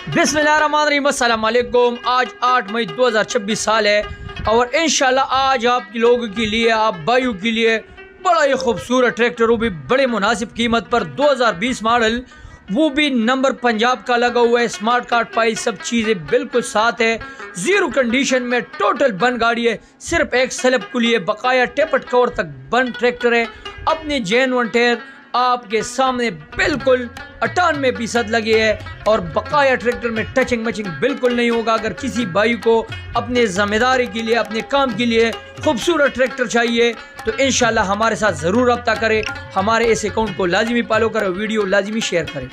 बिस्मिल्लाहिर्रहमानिर्रहीम, अस्सलाम वालेकुम। आज 8 मई 2026 साल है और इंशाल्लाह आज आप लोगों के लिए, आप भाइयों के लिए बड़ा ही खूबसूरत ट्रैक्टर, वो भी बड़े मुनासिब कीमत पर 2020 मॉडल, वो भी नंबर पंजाब का लगा हुआ है। स्मार्ट कार्ड पाई, सब चीज़ें बिल्कुल साथ है, ज़ीरो कंडीशन में टोटल बन गाड़ी है। सिर्फ एक स्लैब के लिए बकाया टेपट कवर तक बन ट्रैक्टर है। अपने जेन्युइन टायर आपके सामने बिल्कुल 98% लगे है और बकाया ट्रैक्टर में टचिंग मचिंग बिल्कुल नहीं होगा। अगर किसी भाई को अपने ज़िम्मेदारी के लिए, अपने काम के लिए खूबसूरत ट्रैक्टर चाहिए तो इंशाल्लाह हमारे साथ ज़रूर रब्ता करें। हमारे इस अकाउंट को लाजिमी फॉलो करें, वीडियो लाजिमी शेयर करें।